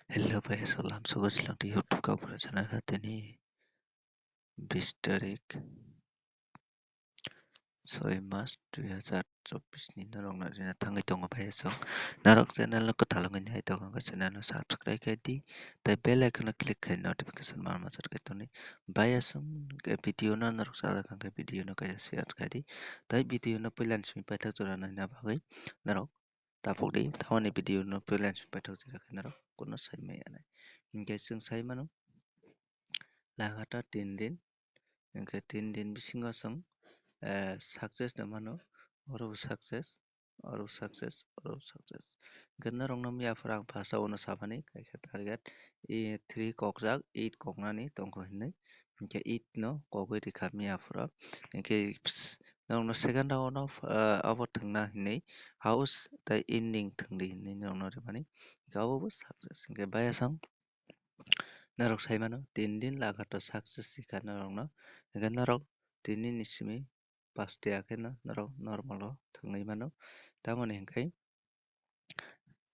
Hello guys, salam sugod lang di YouTube ka pura channel natin ni 20 tarik 6 Mac 2024 ni narong na rin natang itong bayasong narok channel na katalungan niya ito ang channel na subscribe kay di tay bell icon na click kay notification mar masar kay ito ni bayasong kay video na narok sa kang kay video na kaya share kay di tay video na pilan sumi patak jura na bagay narok tapok di tawani video na pilan sumi patak jura kay narok kuno say may anay hingga जों say mano लागातार 3 दिन ओमफ्राय 3 दिन बिसिङाव जों success na mano oro success ganna rongno miya farang phasa ono sabani kaisa target 3 kokjak 8 koknani tongko hinai hingke 8 no kogoi rika miya fura hingke rongno second round no abo thangna hinai house tai ending thangdi hinai rongno rimani abo success hingke bayasang narok sai mano 3 din lagato success rika narokno hingke narok 3 din ni simi paste akena narok normal o thangui mano tamoni hingkai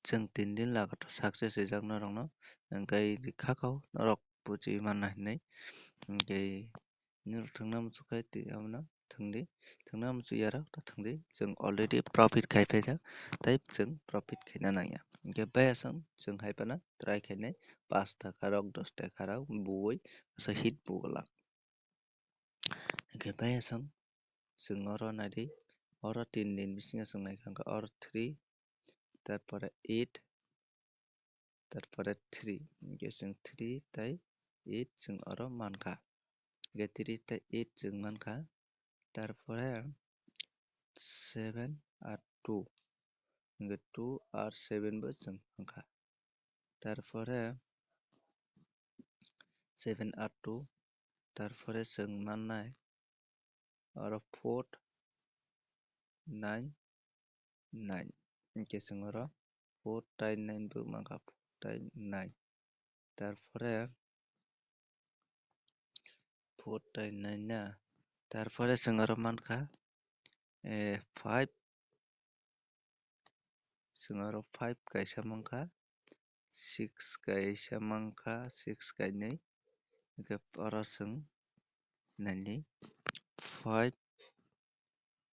जों 3 दिन lagato success rijak narokno hingkai khakao narok buji manna hinai hingkai narok thangna muchukai amno thangdi thangna muchu yara thangdi जों already profit khaipaijak tai जों profit khaina nangya hingke bayasang जों haipana try khainai 5 taka rok 10 taka rok buwui asa hit buwalak hingke bayasang जों oro naidi oro 3 din bisingo जों naikha oro 3 তারপরে 8 তারপরে 3 hingke जों 3 tai 8 जों oro mankha hingke 3 tai 8 जों mankha তারপরে 7 আর 2 hingke 2 আর 7 bo जों mankha তারপরে 7 আর 2 তারপরে जों mannai oro 4 9 9 hingke जों oro 4 tai 9 bo mankha 4 tai 9 তারপরে 4 tai 9 na তারপরে जों oro mankha 5 जों oro 5 kaisa mankha 6 kaisa mankha 6 kainai hingke oro जों naini 5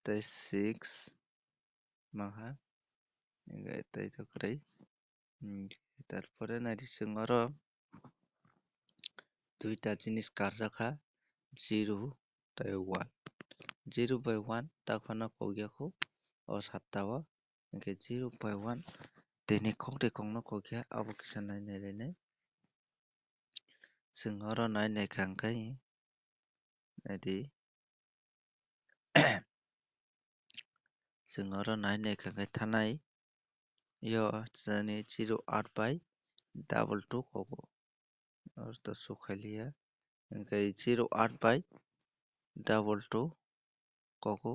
tai 6 mankha hingke tai to kwrai তারপরে naidi जों oro duita jinis karjaka 0 tai 1 0 by 1 takhano kogyako o satta o hingke 0 by 1 tini kok tui kok no kogya abo kisa nainai lainai जों oro nainaikha hingkai naidi जों oro nainaikha hingkai thanai yo jani 0 by 2 kogo oro to sukhailiya hingkai 0 by 2 kogo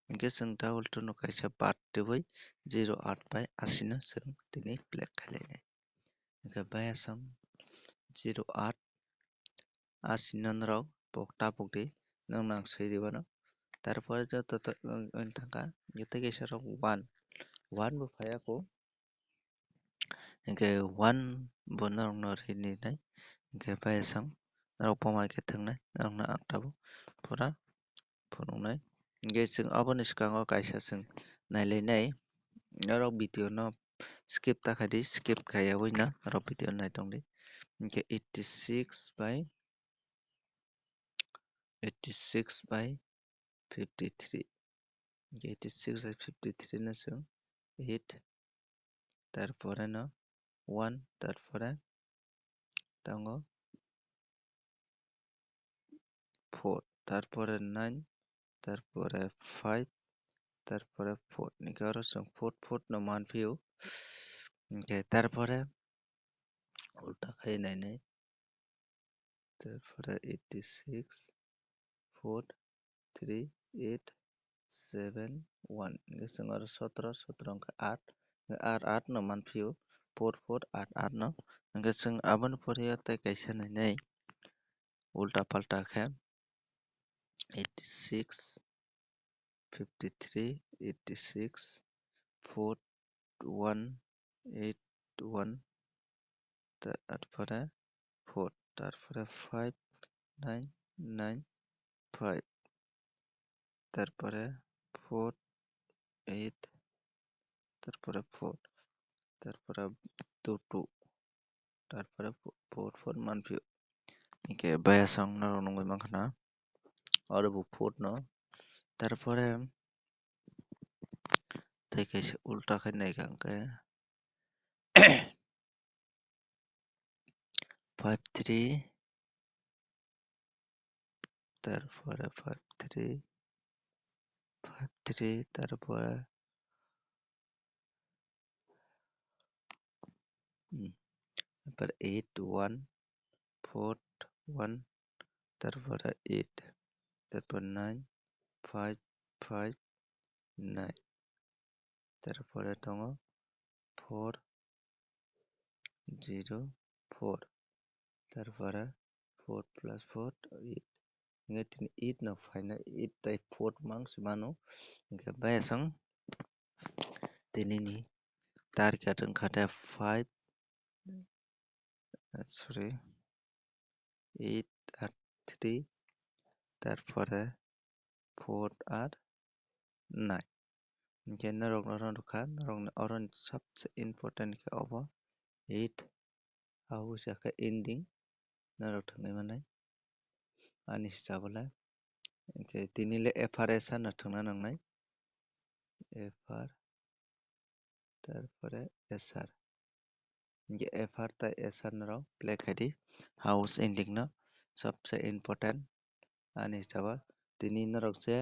hingke जों 2 no kaisa baad tubui 0 by 80 no जों tini black khailai hingke bayasang 0 80 no norok pokta pokti nog nang sui ribano তারপরে যত থাকা এতে কাisa rok 1 1 bo phaiyako hingke 1 bo norok no rini nai hingke bayasang norok poma khe thwngnai norok no aktabu pura phunuknai hingke जों aboni swkango kaisa जों nailainai norok video no skip takhai di skip khaiyaui na norok video no naitongdi hingke 86 by 53 hingke 86 by 53 no जों 8 তারপরে no 1 তারপরে tango 4 তারপরে 9 তারপরে 5 তারপরে 4 hingke oro जों 4 no manphio hingke তারপরে ulta khai nainai তারপরে 86 4 3 8 7 1 hingke जों oro 17 hingke 8 no manphio 4 8 no hingke जों aboni pore o tei kaisa nainai ulta palta khe 86 53 86 4 1 8 1 তারপরে 4, তারপরে 5, 9, 9, 5, তারপরে 4, 8, তারপরে 4, তারপরে 2, 2, তারপরে 4, 4 manfi ike bayasang narunungoi mangkhana aro 4 no তারপরে তাই kaisa ulta khai naikha hingke 5, 3, তারপরে 5, 3, 5, 3, তারপরে তারপর 8, 1, 4, 1, তারপরে 8, তারপর 9, 5, 5, 9, তারপরে দङ 4, 0, 4, তারপরে 4 plus 4, 8. Nga tini 8 no final 8 tai 4 mang simano nga bayasang tinini target ngkata 5 sorry 8 আর 3 তারপরে 4 আর 9 nga narok narokha narok oron sabse important ke obo 8 au jaka ending narok thangnai manai ani hisabole okay tinile FRS na thangna nangnai FR তারপরে SR যে FR তাই SR narok play khaidi house ending no sabse important ani hisaba tini narok je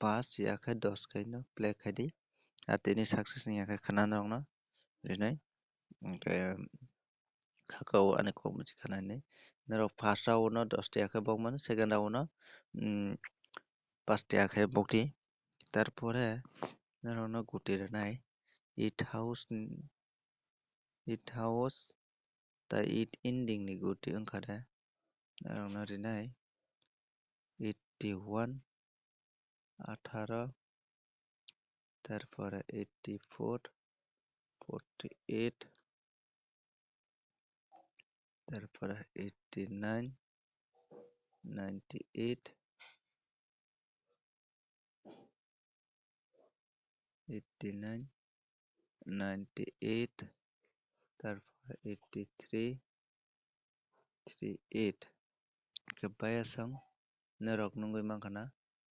5 yakhai 10 khai no play khaidi আর tini success ni yakhai khana narok no rinai okay kakao ani komji khana ni narok first round no 10 ta yakhai bokmano second round no 5 ta yakhai bokti তারপরে narok no guti rinai it house তাই it ending ni guti wngkhade narok no rinai 81 18 তারপরে 84 48 তারপরে 89 98 89 98 তারপরে 83 38 ke bayasang narok nungoi mangkhana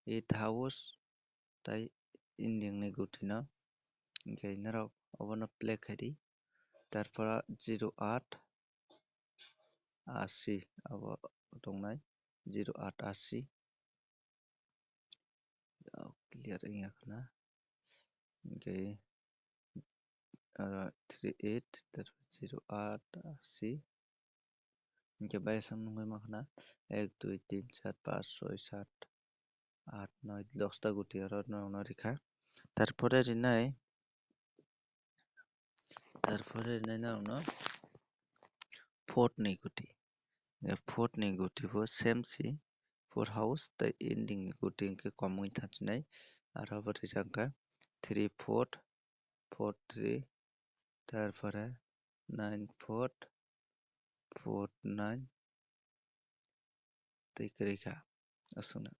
8 house tai ending ni guti no hingke narok obono play khaidi তারপরে 08 80 abo tongnai 08 80 clear wngya khana hingke 38 তারপর 08 80 hingke bayasang nungoi mangkhana 1 2 3 4 5 6 7 8 9 10 ta guti aro narok no rikha তারপরে rinai narok no 4 ni guti fourth ni guti bo same si 4 house tai ending ni guti hingke komoi thachinai aro bo rijak 3 4 4 3 তারপরে 9 4 4 9 tai rikha asuna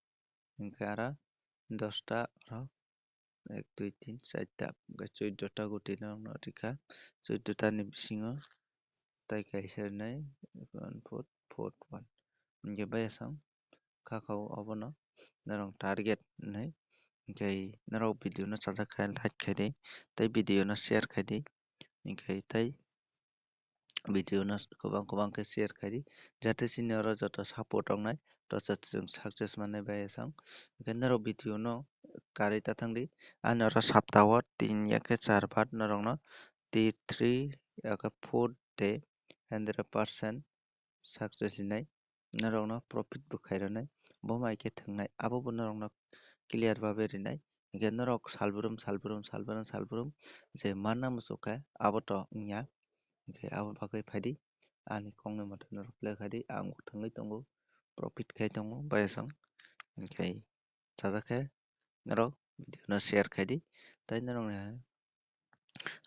hingke ara 10 ta aro 1 2 3 4 ta 14 ta guti no rikha 14 ta ni bisingo tai kaisa rinai 1 4 4 1 hingke bayasang kakao obono narok target hinai hingke narok video no chajakha like khaidi tei video no share khaidi hingke tei video no kwbang khe share khaidi jate chini oro joto support tongnai joto chwng success manai bayasang hingke narok video no kwrwui tathangdi ani oro saptao 3 ya khe 4 baat narok no T3 ya khe 4 day 100% success hinai narok no profit bo khairanai bo mai khe thwngnai abo bo narok no clear babe rinai hingke narok salbrum je mana muchukhe abo to wngya hingke abo bagui faidi ani kongni mata narok play khaidi ang thwngui tongo profit khai tongo bayasang hingke chajakhe narok video no share khaidi tei narok ni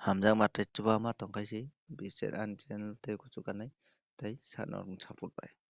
Hamjak mate chuba ma tongkaisi bisir ani channel tei kuchukanai tei sana rung saport bai.